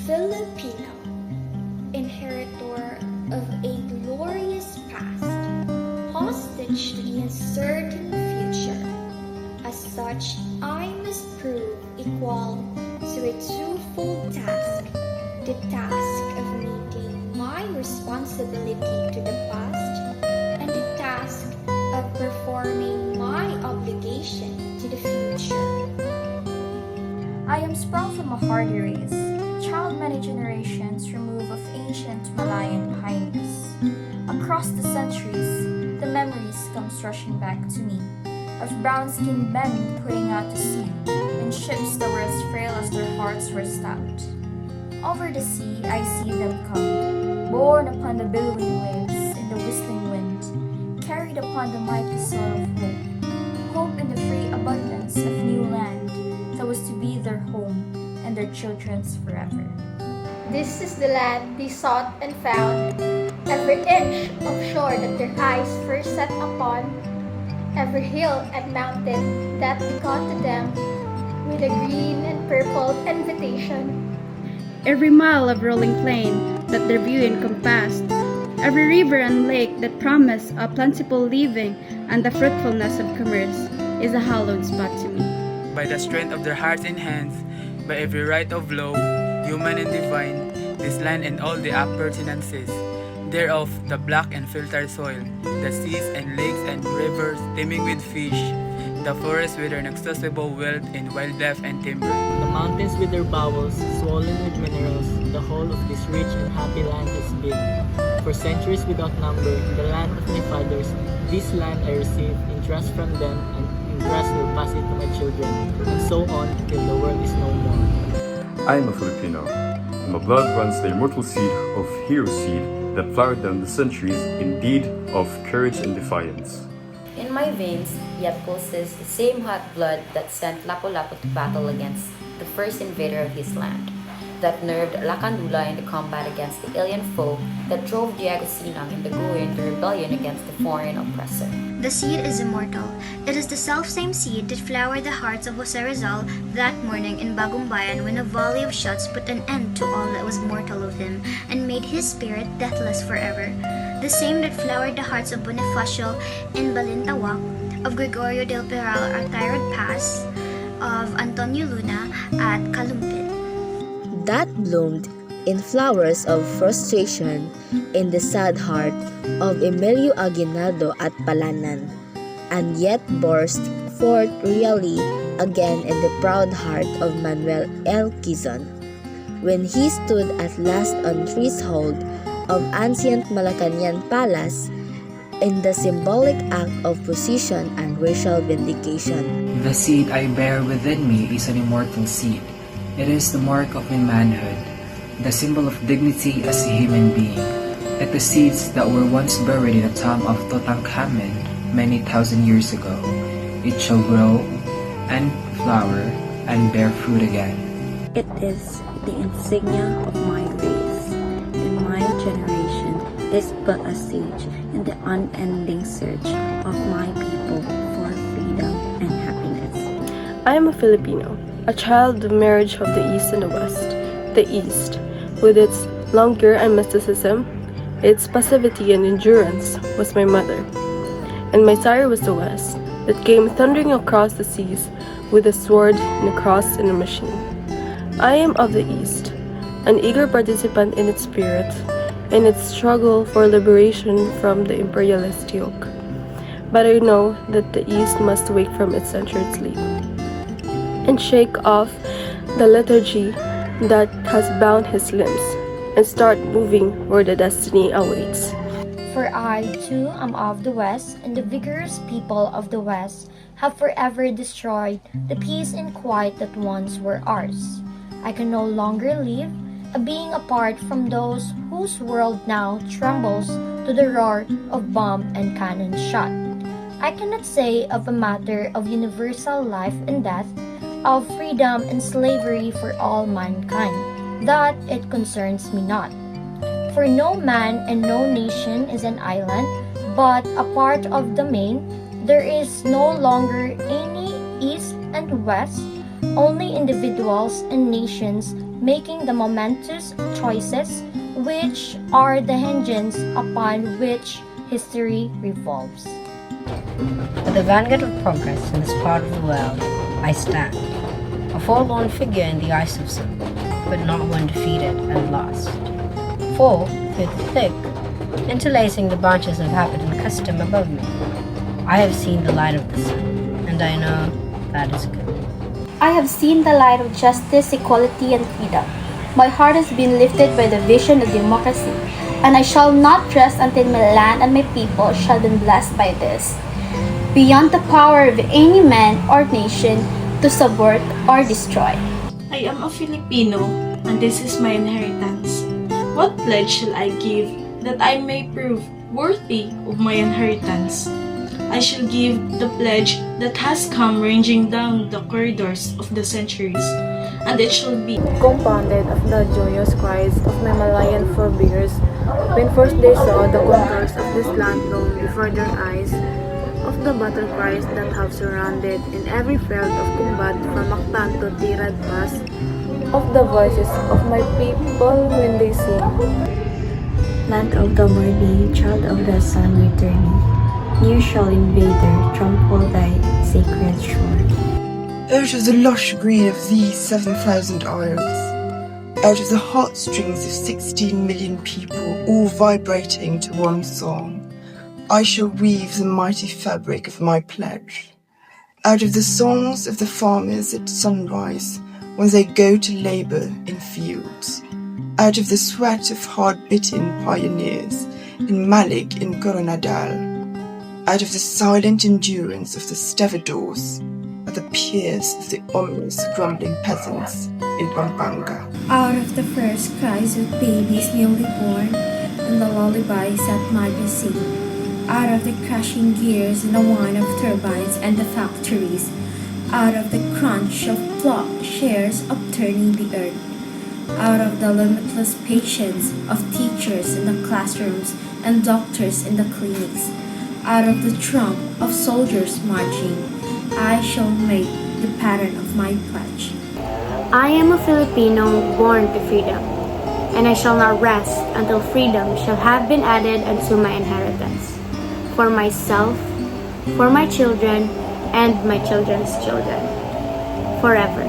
Filipino, inheritor of a glorious past, hostage to the uncertain future. As such, I must prove equal to a twofold task: the task of meeting my responsibility to the past, and the task of performing my obligation to the future. I am sprung from a hardy race, child many generations removed of ancient Malayan pioneers. Across the centuries, the memories come rushing back to me of brown-skinned men putting out to sea in ships that were as frail as their hearts were stout. Over the sea I see them come, borne upon the billowing waves in the whistling wind, carried upon the mighty soil of hope in the free abundance of new land that was to be their home and their children's forever. This is the land they sought and found, every inch of shore that their eyes first set upon, every hill and mountain that beckoned to them with a green and purple invitation. Every mile of rolling plain that their view encompassed, every river and lake that promise a plentiful living and the fruitfulness of commerce, is a hallowed spot to me. By the strength of their hearts and hands, by every right of law, human and divine, this land and all the appurtenances thereof, the black and filtered soil, the seas and lakes and rivers teeming with fish, the forests with their inexhaustible wealth in wildlife and timber, the mountains with their bowels swollen with minerals, the whole of this rich and happy land has been. For centuries without number, the land of my fathers, this land I received in trust from them, and in trust will pass it to my children, and so on till the world is no more. I am a Filipino, and my blood runs the immortal seed of hero seed that flowered down the centuries in deed of courage and defiance. In my veins yet pulses the same hot blood that sent Lapu-Lapu to battle against the first invader of his land, that nerved Lacandula in the combat against the alien foe, that drove Diego Sinang and the Guo into rebellion against the foreign oppressor. The seed is immortal. It is the self-same seed that flowered the hearts of Jose Rizal that morning in Bagumbayan when a volley of shots put an end to all that was mortal of him and made his spirit deathless forever. The same that flowered the hearts of Bonifacio in Balintawak, of Gregorio del Peral at Tyrod Pass, of Antonio Luna at Kalumpit. That bloomed in flowers of frustration in the sad heart of Emilio Aguinaldo at Palanan, and yet burst forth really again in the proud heart of Manuel L. Quizon, when he stood at last on threshold of ancient Malacañang Palace in the symbolic act of position and racial vindication. The seed I bear within me is an immortal seed. It is the mark of my manhood, the symbol of dignity as a human being, like the seeds that were once buried in the tomb of Tutankhamen many thousand years ago. It shall grow and flower and bear fruit again. It is the insignia of my race, and my generation is but a stage in the unending search of my people for freedom and happiness. I am a Filipino, a child of marriage of the East and the West. The East, with its languor and mysticism, its passivity and endurance, was my mother. And my sire was the West, that came thundering across the seas with a sword and a cross and a machine. I am of the East, an eager participant in its spirit, in its struggle for liberation from the imperialist yoke. But I know that the East must wake from its centered sleep and shake off the lethargy that has bound his limbs and start moving where the destiny awaits. For I, too, am of the West, and the vigorous people of the West have forever destroyed the peace and quiet that once were ours. I can no longer live, a being apart from those whose world now trembles to the roar of bomb and cannon shot. I cannot say of a matter of universal life and death, of freedom and slavery for all mankind, that it concerns me not. For no man and no nation is an island, but a part of the main. There is no longer any East and West, only individuals and nations making the momentous choices which are the hinges upon which history revolves. At the vanguard of progress in this part of the world, I stand, a forlorn figure in the eyes of some, but not one defeated and lost. For, through the thick, interlacing the branches of habit and custom above me, I have seen the light of the sun, and I know that is good. I have seen the light of justice, equality, and freedom. My heart has been lifted by the vision of democracy, and I shall not rest until my land and my people shall be blessed by this. Beyond the power of any man or nation to subvert or destroy. I am a Filipino, and this is my inheritance. What pledge shall I give that I may prove worthy of my inheritance? I shall give the pledge that has come ranging down the corridors of the centuries, and it shall be Compounded of the joyous cries of my Malayan forebears when first they saw the contours of this land blown before their eyes, of the battle cries that have surrounded in every field of combat from Mactan to Tirad Pass, of the voices of my people when they sing. Land of the morning, child of the sun returning, near shall invader trample thy sacred shore. Out of the lush green of these 7,000 isles, out of the heartstrings of 16 million people, all vibrating to one song, I shall weave the mighty fabric of my pledge. Out of the songs of the farmers at sunrise, when they go to labor in fields, out of the sweat of hard-bitten pioneers in Malik in Coronadal, out of the silent endurance of the stevedores at the piers of the ominous grumbling peasants in Pampanga. Out of the first cries of babies newly born and the lullabies that mothers sing, out of the crashing gears and the whine of turbines and the factories, out of the crunch of plowshares upturning the earth, out of the limitless patience of teachers in the classrooms and doctors in the clinics, out of the trump of soldiers marching, I shall make the pattern of my pledge. I am a Filipino born to freedom, and I shall not rest until freedom shall have been added unto my inheritance, for myself, for my children, and my children's children, forever.